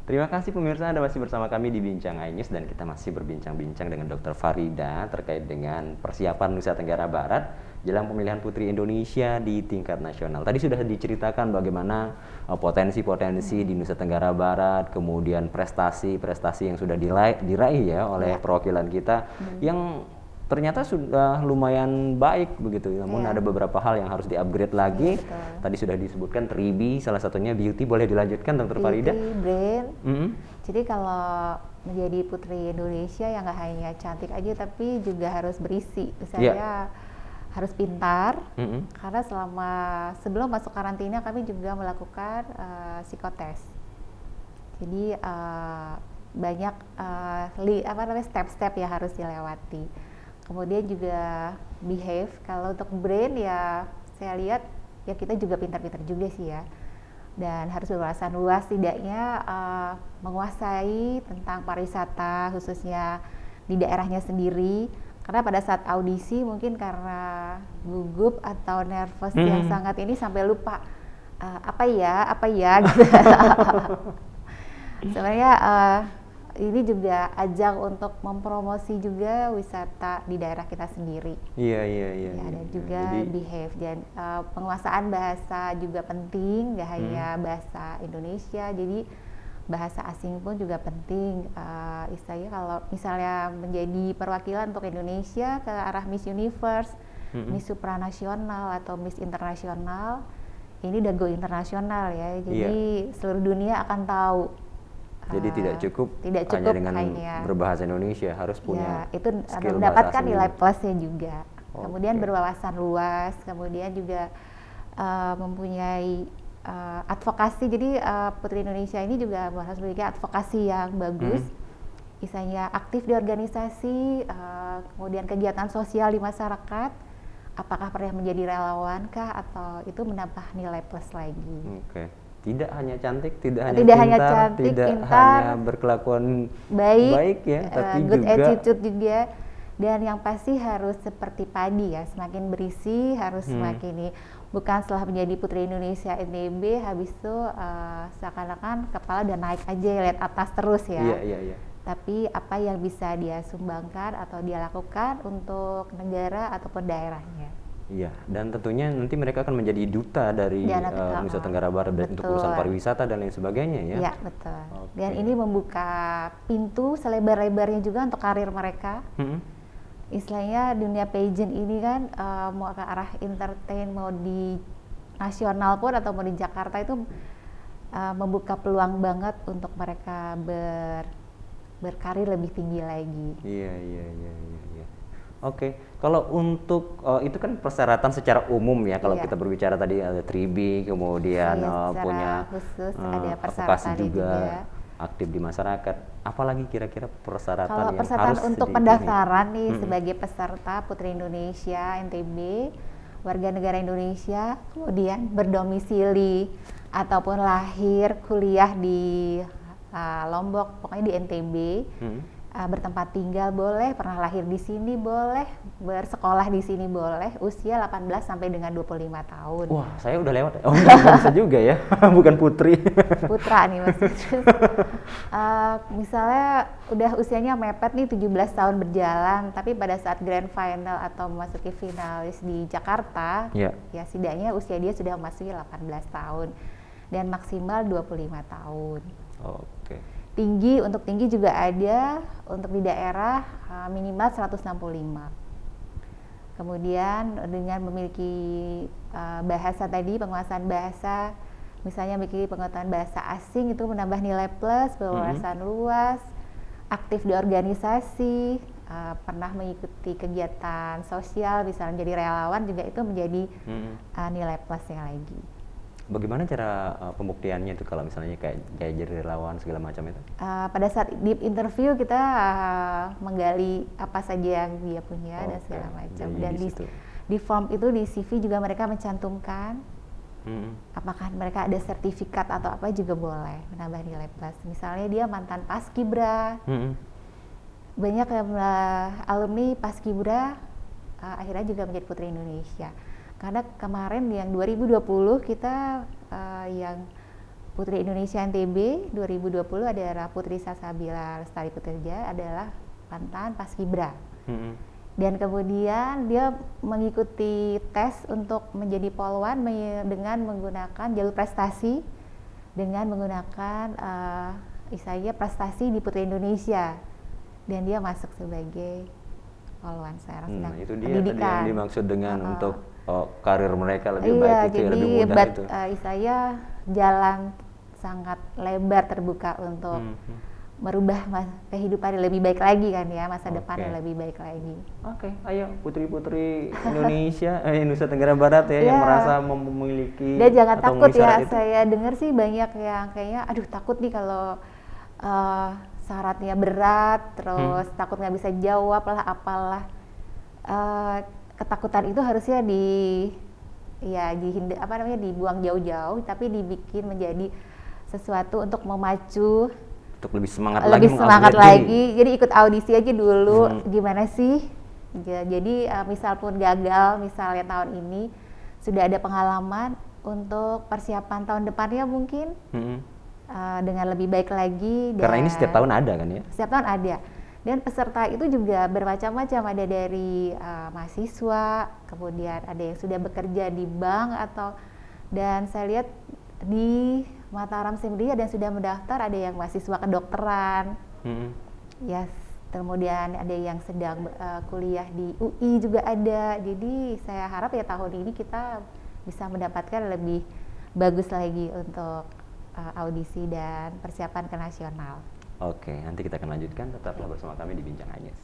Terima kasih pemirsa, Anda masih bersama kami di Bincang iNews dan kita masih berbincang-bincang dengan Dr. Farida terkait dengan persiapan Nusa Tenggara Barat jelang pemilihan Putri Indonesia di tingkat nasional. Tadi sudah diceritakan bagaimana potensi-potensi di Nusa Tenggara Barat, kemudian prestasi-prestasi yang sudah diraih ya oleh perwakilan kita yang ternyata sudah lumayan baik begitu. Namun ada beberapa hal yang harus di-upgrade lagi. Tadi sudah disebutkan 3B, salah satunya beauty. Boleh dilanjutkan Dr. Farida? Brain. Jadi kalau menjadi Putri Indonesia yang nggak hanya cantik aja tapi juga harus berisi. Misalnya harus pintar. Karena sebelum masuk karantina kami juga melakukan psikotes. Jadi banyak step-step yang harus dilewati. Kemudian juga behave, kalau untuk brain ya saya lihat ya kita juga pintar-pintar juga sih ya. Dan harus berwawasan luas, tidaknya menguasai tentang pariwisata khususnya di daerahnya sendiri. Karena pada saat audisi mungkin karena gugup atau nervous yang sangat ini sampai lupa apa ya gitu. Sebenarnya ini juga ajang untuk mempromosi juga wisata di daerah kita sendiri. Iya. Dan juga behave dan penguasaan bahasa juga penting, nggak hanya bahasa Indonesia. Jadi bahasa asing pun juga penting. Istilahnya kalau misalnya menjadi perwakilan untuk Indonesia ke arah Miss Universe, Miss Supranasional atau Miss Internasional, ini udah go internasional ya. Jadi seluruh dunia akan tahu. Jadi tidak cukup hanya dengan berbahasa Indonesia, harus punya itu skill mendapatkan nilai plusnya juga. Kemudian berwawasan luas, kemudian juga mempunyai advokasi. Jadi Putri Indonesia ini juga harus memiliki advokasi yang bagus. Misalnya aktif di organisasi, kemudian kegiatan sosial di masyarakat. Apakah pernah menjadi relawan kah atau itu menambah nilai plus lagi. Tidak hanya cantik, tidak hanya pintar, hanya berkelakuan baik ya, tapi good juga attitude juga. Dan yang pasti harus seperti padi ya, semakin berisi harus semakin ini. Bukan setelah menjadi Putri Indonesia NTB habis itu seakan-akan kepala udah naik aja lihat atas terus ya. Iya. Tapi apa yang bisa dia sumbangkan atau dia lakukan untuk negara ataupun daerahnya. Iya, dan tentunya nanti mereka akan menjadi duta dari Nusa Tenggara Barat untuk urusan pariwisata dan lain sebagainya ya. Iya, betul. Dan ini membuka pintu selebar-lebarnya juga untuk karir mereka. Istilahnya dunia pageant ini kan mau ke arah entertain, mau di nasional pun atau mau di Jakarta itu membuka peluang banget untuk mereka berkarir lebih tinggi lagi. Iya. Oke, kalau untuk itu kan persyaratan secara umum ya. Kalau kita berbicara tadi ada 3B, kemudian punya khusus ada advokasi juga, aktif di masyarakat. Apalagi kira-kira persyaratan kalau yang persyaratan harus untuk pendaftaran nih sebagai peserta Putri Indonesia NTB, warga negara Indonesia, kemudian berdomisili ataupun lahir kuliah di Lombok, pokoknya di NTB. Bertempat tinggal boleh, pernah lahir di sini boleh, bersekolah di sini boleh, usia 18 sampai dengan 25 tahun. Wah, saya udah lewat. Oh, enggak bisa juga ya. Bukan putri. Putra nih Mas. Misalnya udah usianya mepet nih 17 tahun berjalan, tapi pada saat grand final atau memasuki finalis di Jakarta, ya setidaknya usia dia sudah memasuki 18 tahun dan maksimal 25 tahun. Oke. Untuk tinggi juga ada, untuk di daerah minimal 165. Kemudian dengan memiliki bahasa tadi, penguasaan bahasa, misalnya memiliki pengetahuan bahasa asing itu menambah nilai plus, berwawasan luas, aktif di organisasi, pernah mengikuti kegiatan sosial, misalnya menjadi relawan juga itu menjadi nilai plusnya lagi. Bagaimana cara pembuktiannya itu kalau misalnya kayak jadi relawan segala macam itu? Pada saat di interview kita menggali apa saja yang dia punya dan segala macam. Dan di form itu di CV juga mereka mencantumkan apakah mereka ada sertifikat atau apa juga boleh menambah nilai plus. Misalnya dia mantan Paskibra, banyak alumni Paskibra akhirnya juga menjadi Putri Indonesia. Karena kemarin yang 2020 kita yang Putri Indonesia NTB 2020 adalah Putri Salsabila Lestari Putrja adalah mantan Paskibra. Dan kemudian dia mengikuti tes untuk menjadi polwan dengan menggunakan jalur prestasi, dengan menggunakan istilahnya prestasi di Putri Indonesia, dan dia masuk sebagai polwan sekarang sedang itu dia pendidikan. Tadi yang dimaksud dengan untuk karir mereka lebih baik itu, lebih mudah itu. Istilahnya jalan sangat lebar terbuka untuk merubah kehidupan yang lebih baik lagi kan ya, masa depan yang lebih baik lagi. Ayo putri-putri Indonesia, Nusa Tenggara Barat ya, yang merasa memiliki. Dan jangan takut ya, saya dengar sih banyak yang kayaknya, aduh takut nih kalau syaratnya berat, terus takut nggak bisa jawab lah, apalah. Ketakutan itu harusnya dibuang jauh-jauh, tapi dibikin menjadi sesuatu untuk memacu. Untuk lebih semangat lagi. Jadi ikut audisi aja dulu, gimana sih? Jadi misal pun gagal, misalnya tahun ini sudah ada pengalaman untuk persiapan tahun depannya mungkin dengan lebih baik lagi. Karena ini setiap tahun ada kan ya? Setiap tahun ada. Dan peserta itu juga bermacam-macam, ada dari mahasiswa, kemudian ada yang sudah bekerja di bank dan saya lihat di Mataram sendiri ada yang sudah mendaftar, ada yang mahasiswa kedokteran, kemudian ada yang sedang kuliah di UI juga ada. Jadi saya harap ya tahun ini kita bisa mendapatkan lebih bagus lagi untuk audisi dan persiapan ke nasional. Oke, nanti kita akan lanjutkan, tetaplah bersama kami di Bincang Agnes.